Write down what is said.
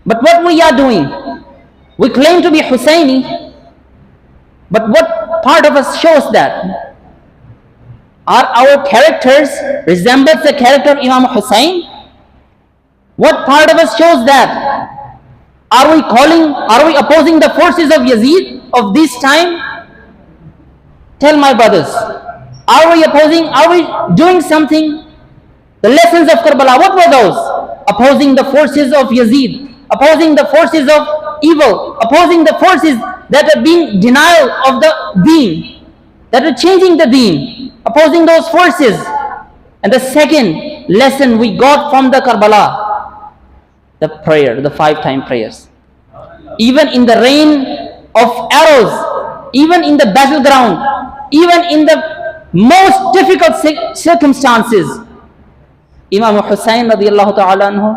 But what we are doing, we claim to be Hussaini, but what part of us shows that? Are our characters resembles the character of Imam Hussain? What part of us shows that? Are we opposing the forces of Yazid of this time? Tell my brothers, are we doing something? The lessons of Karbala, what were those? Opposing the forces of Yazid, opposing the forces of evil, opposing the forces that are being denial of the deen, that are changing the deen, opposing those forces. And the second lesson we got from the Karbala, the prayer, the 5-time prayers. Even in the rain of arrows, even in the battleground, even in the most difficult circumstances, Imam Hussain radiallahu ta'ala anhu